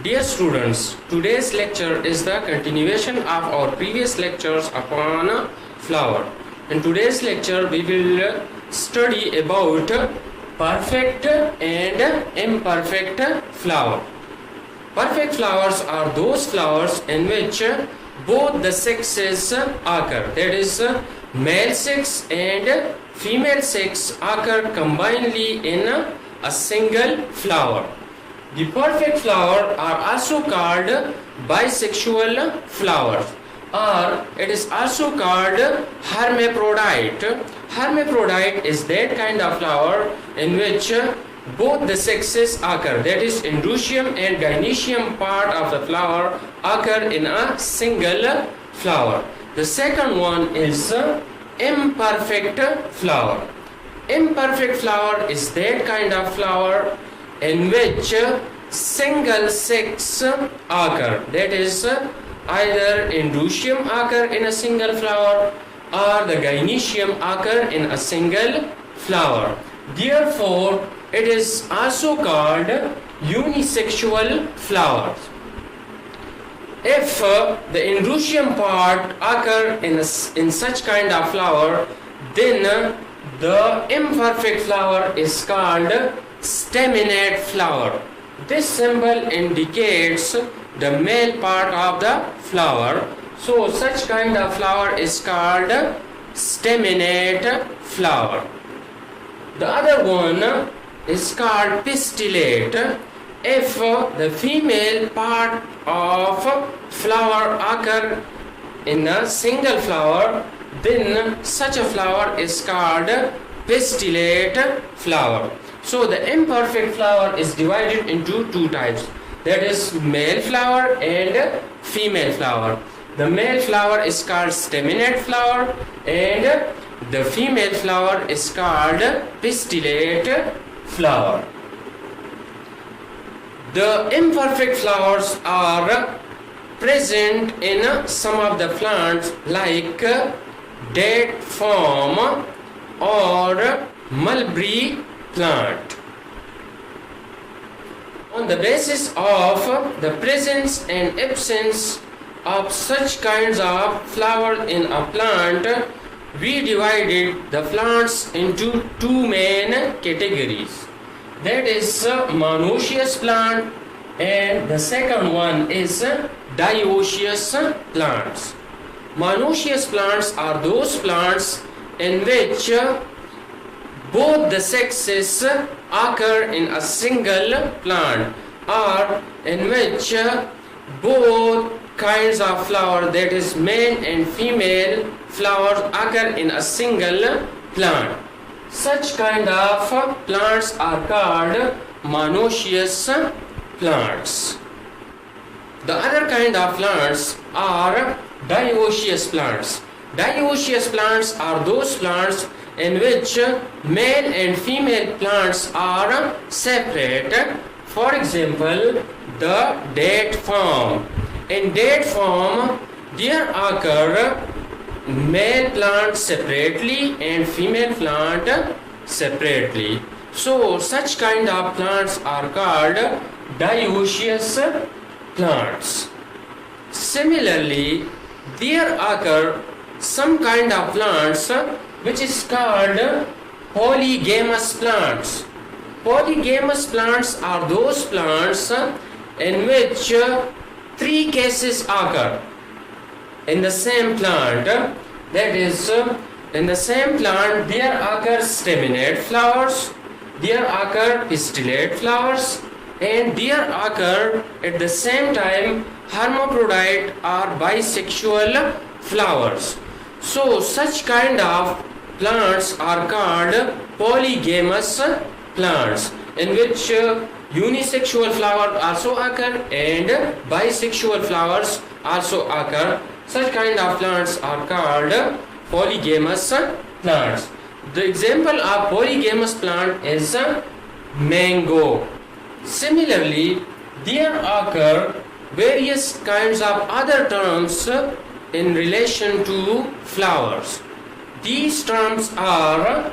Dear students, today's lecture is the continuation of our previous lectures upon flower. In today's lecture, we will study about perfect and imperfect flower. Perfect flowers are those flowers in which both the sexes occur. That is, male sex and female sex occur combinedly in a single flower. The perfect flower are also called bisexual flowers, or it is also called hermaphrodite. Hermaphrodite is that kind of flower in which both the sexes occur, that is, indusium and gynoecium part of the flower occur in a single flower. The second one is imperfect flower. Imperfect flower is that kind of flower in which single sex occur, that is, either indusium occur in a single flower or the gynoecium occur in a single flower. Therefore, it is also called unisexual flowers. If the indusium part occur in such kind of flower, then the imperfect flower is called staminate flower. This symbol indicates the male part of the flower. So such kind of flower is called staminate flower. The other one is called pistillate. If the female part of flower occur in a single flower, then such a flower is called pistillate flower. So the imperfect flower is divided into two types, that is male flower and female flower. The male flower is called staminate flower and the female flower is called pistillate flower. The imperfect flowers are present in some of the plants like date palm or mulberry plant. On the basis of the presence and absence of such kinds of flower in a plant, we divided the plants into two main categories. That is monoecious plant, and the second one is dioecious plants. Monoecious plants are those plants in which both the sexes occur in a single plant, or in which both kinds of flower, that is male and female flowers, occur in a single plant. Such kind of plants are called monoecious plants. The other kind of plants are dioecious plants. Dioecious plants are those plants in which male and female plants are separate. For example, the date palm. In date palm, there occur male plant separately and female plant separately. So such kind of plants are called dioecious plants. Similarly, there occur some kind of plants which is called polygamous plants. Polygamous plants are those plants in which three cases occur in the same plant. That is, in the same plant there occur staminate flowers, there occur pistillate flowers, and there occur at the same time hermaphrodite or bisexual flowers. So such kind of plants are called polygamous plants, in which unisexual flowers also occur and bisexual flowers also occur. Such kind of plants are called polygamous plants. The example of polygamous plant is mango. Similarly, there occur various kinds of other terms in relation to flowers. These terms are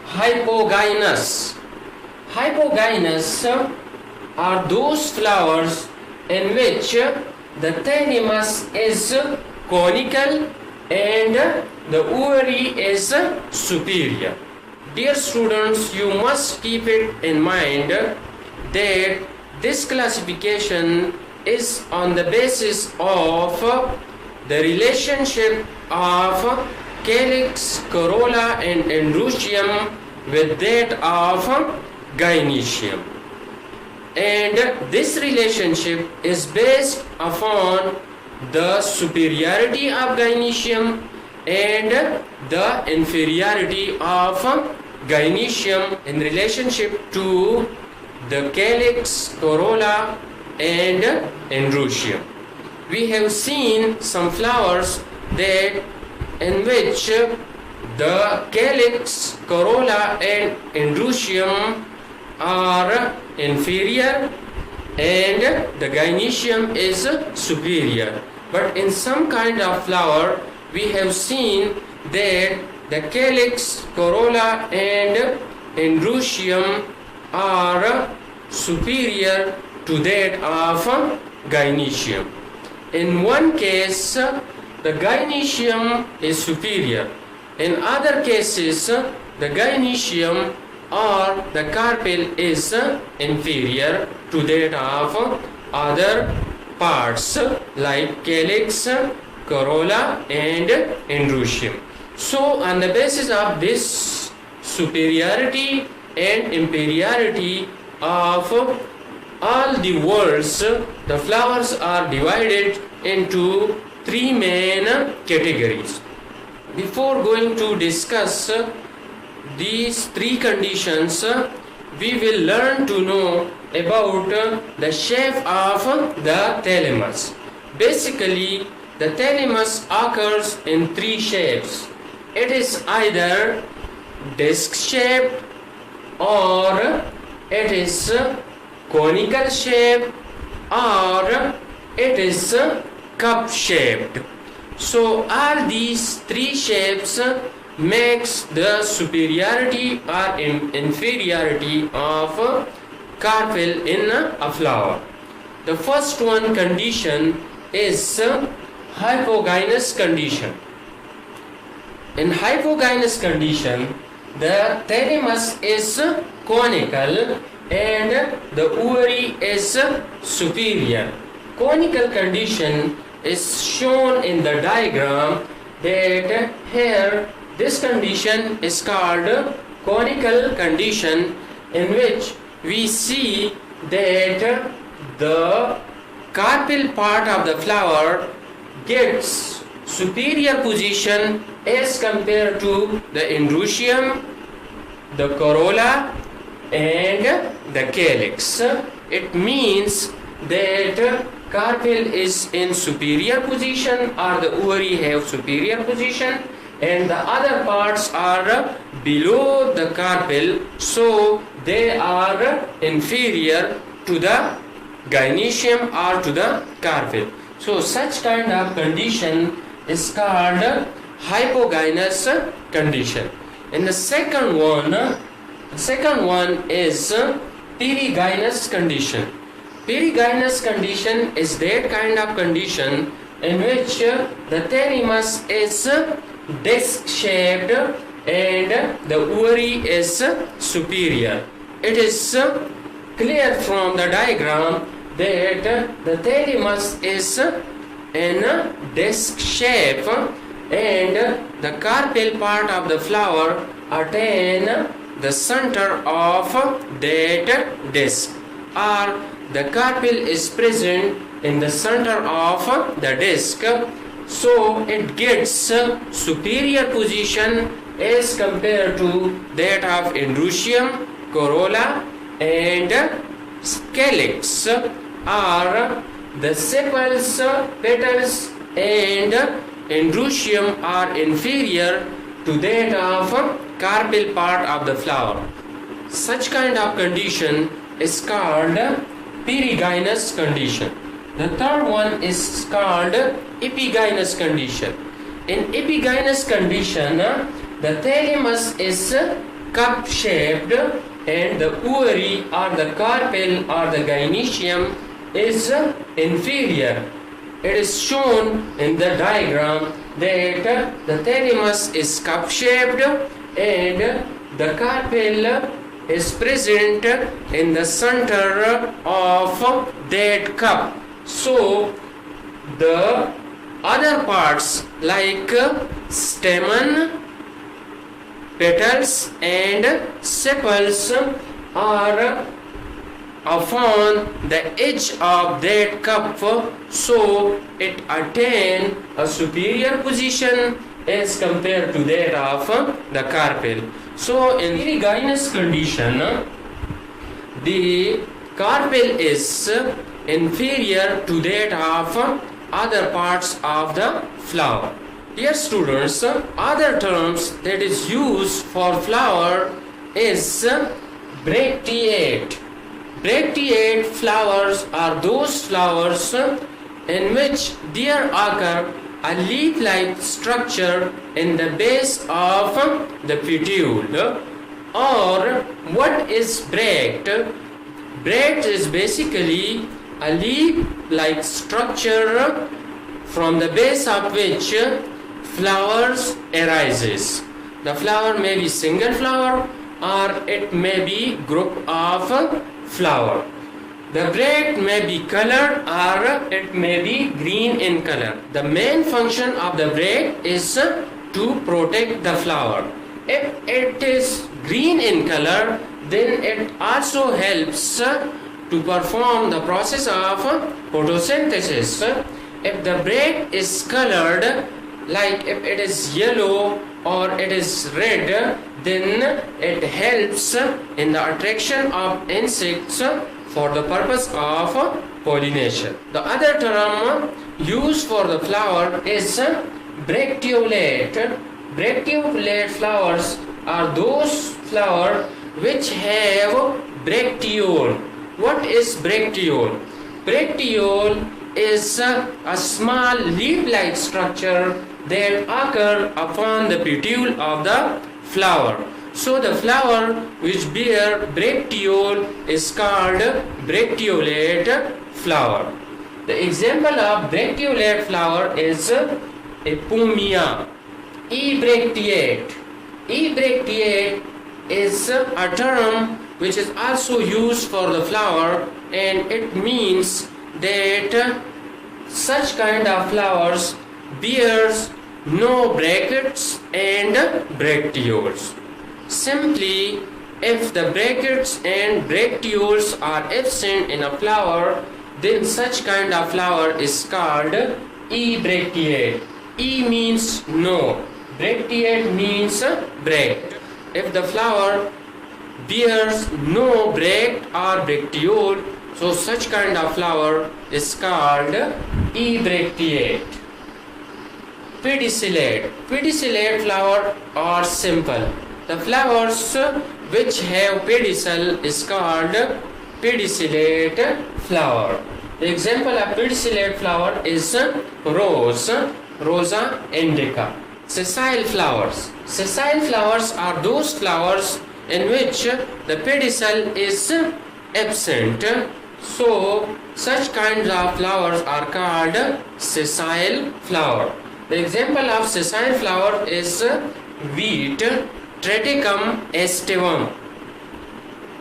hypogynous. Hypogynous are those flowers in which the thalamus is conical and the ovary is superior. Dear students, you must keep it in mind that this classification is on the basis of the relationship of calyx, corolla and androecium with that of gynoecium. And this relationship is based upon the superiority of gynoecium and the inferiority of gynoecium in relationship to the calyx, corolla and androecium. We have seen some flowers that in which the calyx, corolla and androecium are inferior and the gynoecium is superior. But in some kind of flower we have seen that the calyx, corolla and androecium are superior to that of gynoecium. In one case the gynoecium is superior, in other cases the gynoecium or the carpel is inferior to that of other parts like calyx, corolla and androecium. So on the basis of this superiority and inferiority of all the words, the flowers are divided into three main categories. Before going to discuss these three conditions, we will learn to know about the shape of the thalamus. Basically, the thalamus occurs in three shapes. It is either disc shaped or it is conical shaped or it is cup shaped. So all these three shapes makes the superiority or inferiority of carpel in a flower. The first one condition is hypogynous condition. In hypogynous condition, the thalamus is conical and the ovary is superior. Conical condition is shown in the diagram that here this condition is called conical condition, in which we see that the carpel part of the flower gets superior position as compared to the androecium, the corolla and the calyx. It means that carpel is in superior position or the ovary have superior position and the other parts are below the carpel, so they are inferior to the gynoecium or to the carpel. So such kind of condition is called hypogynous condition. And the second one is perigynous condition. Perigynous condition is that kind of condition in which the thalamus is disc shaped and the ovary is superior. It is clear from the diagram that the thalamus is in disc shape and the carpel part of the flower attain the center of that disc, or the carpel is present in the center of the disc, so it gets superior position as compared to that of androecium, corolla and calyx, or the sepals, petals and androecium are inferior to that of carpel part of the flower. Such kind of condition is called perigynous condition. The third one is called epigynous condition. In epigynous condition, the thalamus is cup shaped and the ovary or the carpel or the gynoecium is inferior. It is shown in the diagram that the thalamus is cup-shaped and the carpel is present in the center of that cup. So the other parts like stamen, petals and sepals are upon the edge of that cup, so it attain a superior position as compared to that of the carpel. So in perigynous condition, the carpel is inferior to that of other parts of the flower. Dear students, other terms that is used for flower is bracteate. Bracteate flowers are those flowers in which there occur a leaf-like structure in the base of the petiole. Or what is bract? Bract is basically a leaf-like structure from the base of which flowers arises. The flower may be single flower or it may be group of flower. The bract may be colored or it may be green in color. The main function of the bract is to protect the flower. If it is green in color, then it also helps to perform the process of photosynthesis. If the bract is colored, like if it is yellow or it is red, then it helps in the attraction of insects for the purpose of pollination. The other term used for the flower is bracteolate. Bracteolate flowers are those flowers which have bracteole. What is bracteole? Bracteole is a small leaf-like structure that occur upon the petiole of the flower. So the flower which bear bracteole is called bracteolate flower. The example of bracteolate flower is epomia. Ebracteate. Ebracteate is a term which is also used for the flower, and it means that such kind of flowers bears no brackets and bracteoles. Simply, if the brackets and bracteoles are absent in a flower, then such kind of flower is called ebracteate. E means no, bracteate means bract. If the flower bears no bract or bracteole, so such kind of flower is called ebracteate. Pedicellate. Pedicellate flower are simple. The flowers which have pedicel is called pedicellate flower. The example of pedicellate flower is rose, Rosa indica. Sessile flowers. Sessile flowers are those flowers in which the pedicel is absent. So such kinds of flowers are called sessile flower. The example of sessile flower is wheat, Triticum aestivum.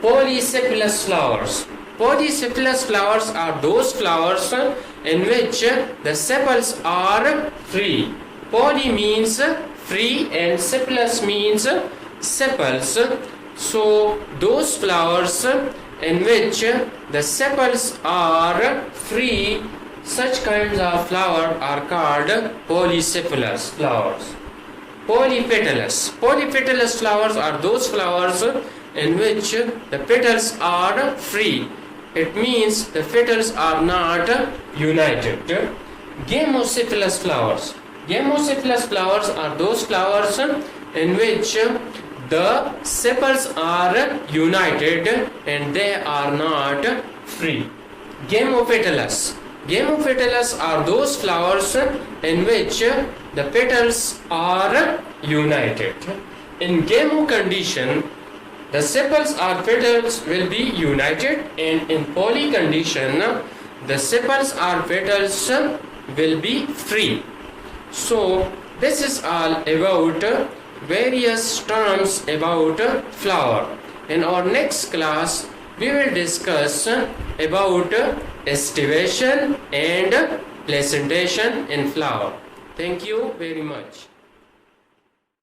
Polycephalous flowers. Polycephalous flowers are those flowers in which the sepals are free. Poly means free and cephalous means sepals. So those flowers in which the sepals are free, such kinds of flower are called polycephalous flowers. Polypetalous. Polypetalous flowers are those flowers in which the petals are free. It means the petals are not united. Gamocephalous flowers. Gamocephalous flowers are those flowers in which the sepals are united and they are not free. Gamopetalous. Gamopetalous are those flowers in which the petals are united. In gamo condition, the sepals or petals will be united, and in poly condition the sepals or petals will be free. So this is all about various terms about flower. In our next class we will discuss about estivation and placentation in flower. Thank you very much.